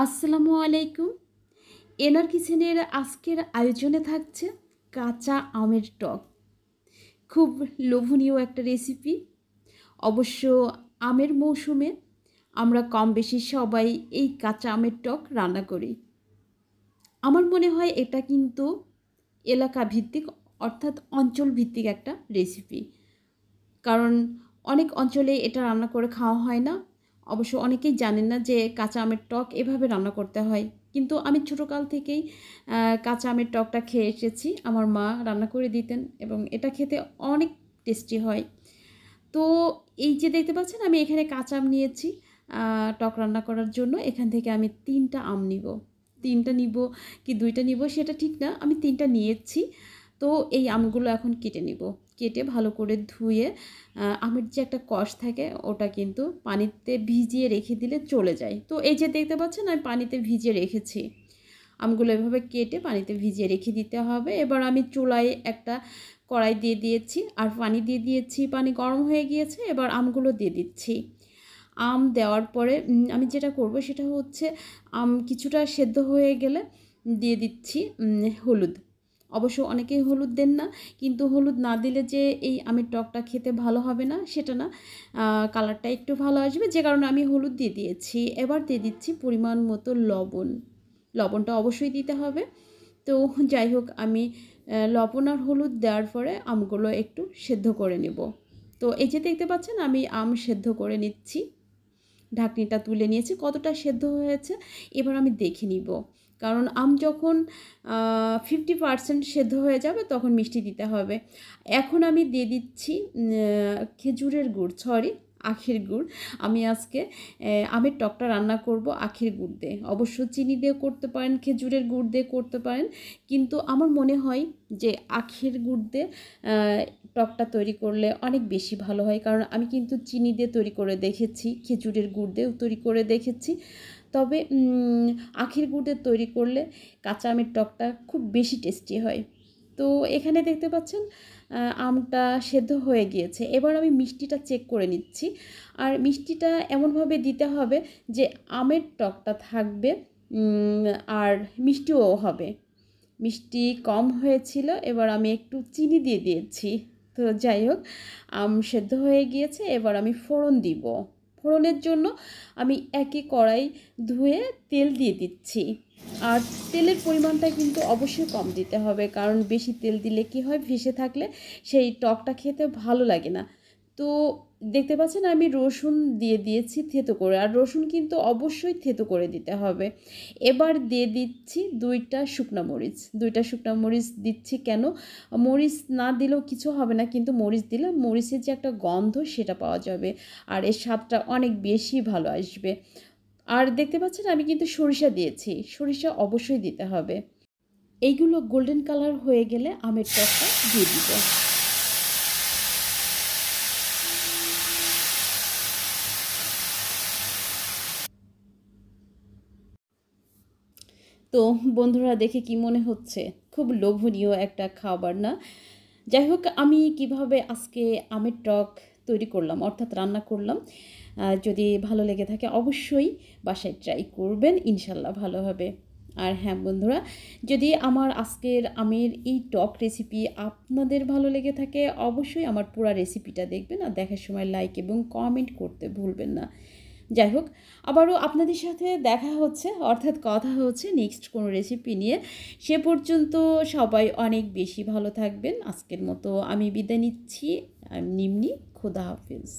আসসালামু আলাইকুম। এনার কিচেনের আজকের আয়োজনে থাকছে কাঁচা আমের টক। খুব লোভনীয় একটা রেসিপি। অবশ্য আমের মৌসুমে আমরা কম বেশি সবাই এই কাঁচা আমের টক রান্না করি। আমার মনে হয় এটা কিন্তু এলাকা ভিত্তিক অর্থাৎ অঞ্চল ভিত্তিক একটা রেসিপি। কারণ অনেক অঞ্চলে এটা রান্না করে খাওয়া হয় না। অবশ্য অনেকেই জানেন না যে কাঁচা আমের টক এভাবে রান্না করতে হয়। কিন্তু আমি ছোটোকাল থেকেই কাঁচা আমের টকটা খেয়ে এসেছি। আমার মা রান্না করে দিতেন এবং এটা খেতে অনেক টেস্টি হয়। তো এই যে দেখতে পাচ্ছেন আমি এখানে কাঁচা আম নিয়েছি টক রান্না করার জন্য। এখান থেকে আমি ৩টা আম নিব। ৩টা নিব কি ২টা নিব সেটা ঠিক না। আমি ৩টা নিয়েছি। তো এই আমগুলো এখন কেটে নিব। কেটে ভালো করে ধুয়ে আমের যে একটা কষ থাকে ওটা কিন্তু পানিতে ভিজিয়ে রেখে দিলে চলে যায়। তো এই যে দেখতে পাচ্ছেন আমি পানিতে ভিজিয়ে রেখেছি। আমগুলো এভাবে কেটে পানিতে ভিজিয়ে রেখে দিতে হবে। এবার আমি চুলায় একটা কড়াই দিয়ে দিয়েছি আর পানি দিয়ে দিয়েছি। পানি গরম হয়ে গিয়েছে। এবার আমগুলো দিয়ে দিচ্ছি। আম দেওয়ার পরে আমি যেটা করব সেটা হচ্ছে আম কিছুটা সেদ্ধ হয়ে গেলে দিয়ে দিচ্ছি হলুদ। অবশ্য অনেকেই হলুদ দেন না, কিন্তু হলুদ না দিলে যে এই আমের টকটা খেতে ভালো হবে না সেটা না, কালারটা একটু ভালো আসবে, যে কারণে আমি হলুদ দিয়ে দিয়েছি। এবার দিয়ে দিচ্ছি পরিমাণ মতো লবণ। লবণটা অবশ্যই দিতে হবে। তো যাই হোক আমি লবণ আর হলুদ দেওয়ার পরে আমগুলো একটু সেদ্ধ করে নেব। তো এই যে দেখতে পাচ্ছেন আমি আম সেদ্ধ করে নিচ্ছি। ঢাকনিটা তুলে নিয়েছি। কতটা সেদ্ধ হয়েছে এবার আমি দেখে নিব। কারণ আম যখন 50% সেদ্ধ হয়ে যাবে তখন মিষ্টি দিতে হবে। এখন আমি দিয়ে দিচ্ছি খেজুরের গুড়, আখের গুড়। আমি আজকে আমের টকটা রান্না করব আখের গুড় দিয়ে। অবশ্য চিনি দিয়ে করতে পারেন, খেজুরের গুড় দিয়ে করতে পারেন, কিন্তু আমার মনে হয় যে আখের গুড় দিয়ে টকটা তৈরি করলে অনেক বেশি ভালো হয়। কারণ আমি কিন্তু চিনি দিয়ে তৈরি করে দেখেছি, খেজুরের গুড় দিয়েও তৈরি করে দেখেছি। তবে আখের গুড় দিয়ে তৈরি করলে কাঁচা আমের টকটা খুব বেশি টেস্টি হয়। তো এখানে দেখতে পাচ্ছেন আমটা সেদ্ধ হয়ে গিয়েছে। এবার আমি মিষ্টিটা চেক করে নিচ্ছি। আর মিষ্টিটা এমনভাবে দিতে হবে যে আমের টকটা থাকবে আর মিষ্টিও হবে। মিষ্টি কম হয়েছিল, এবার আমি একটু চিনি দিয়ে দিয়েছি। তো যাই হোক আম সেদ্ধ হয়ে গিয়েছে। এবার আমি ফোড়ন দিব। ফোড়নের জন্য আমি একই কড়াই ধুয়ে তেল দিয়ে দিচ্ছি। আর তেলের পরিমাণটা কিন্তু অবশ্যই কম দিতে হবে, কারণ বেশি তেল দিলে কি হয়, ভেসে থাকলে সেই টকটা খেতে ভালো লাগে না। তো দেখতে পাচ্ছেন আমি রসুন দিয়ে দিয়েছি থেতো করে, আর রসুন কিন্তু অবশ্যই থেতো করে দিতে হবে। এবার দিয়ে দিচ্ছি 2টা শুকনো মরিচ। 2টা শুকনো মরিচ দিচ্ছি কেন, মরিচ না দিলেও কিছু হবে না, কিন্তু মরিচ দিলে মরিচের যে একটা গন্ধ সেটা পাওয়া যাবে আর এর স্বাদটা অনেক বেশি ভালো আসবে। আর দেখতে পাচ্ছেন আমি কিন্তু সরিষা দিয়েছি, সরিষা অবশ্যই দিতে হবে। এইগুলো গোল্ডেন কালার হয়ে গেলে আমের টকটা দিয়ে দিব। তো বন্ধুরা দেখে কি মনে হচ্ছে, খুব লোভনীয় একটা খাবার না? যাই হোক আমি কিভাবে আজকে আমের টক তৈরি করলাম অর্থাৎ রান্না করলাম, যদি ভালো লেগে থাকে অবশ্যই বাসায় ট্রাই করবেন, ইনশাল্লাহ ভালো হবে। আর হ্যাঁ বন্ধুরা, যদি আমার আজকের আমের এই টক রেসিপি আপনাদের ভালো লেগে থাকে অবশ্যই আমার পুরো রেসিপিটা দেখবেন, আর দেখার সময় লাইক এবং কমেন্ট করতে ভুলবেন না। যাই হোক আবারও আপনাদের সাথে দেখা হচ্ছে অর্থাৎ কথা হচ্ছে নেক্সট কোনো রেসিপি নিয়ে। সে পর্যন্ত সবাই অনেক বেশি ভালো থাকবেন। আজকের মতো আমি বিদায় নিচ্ছি। নিম্নি, খোদা হাফেজ।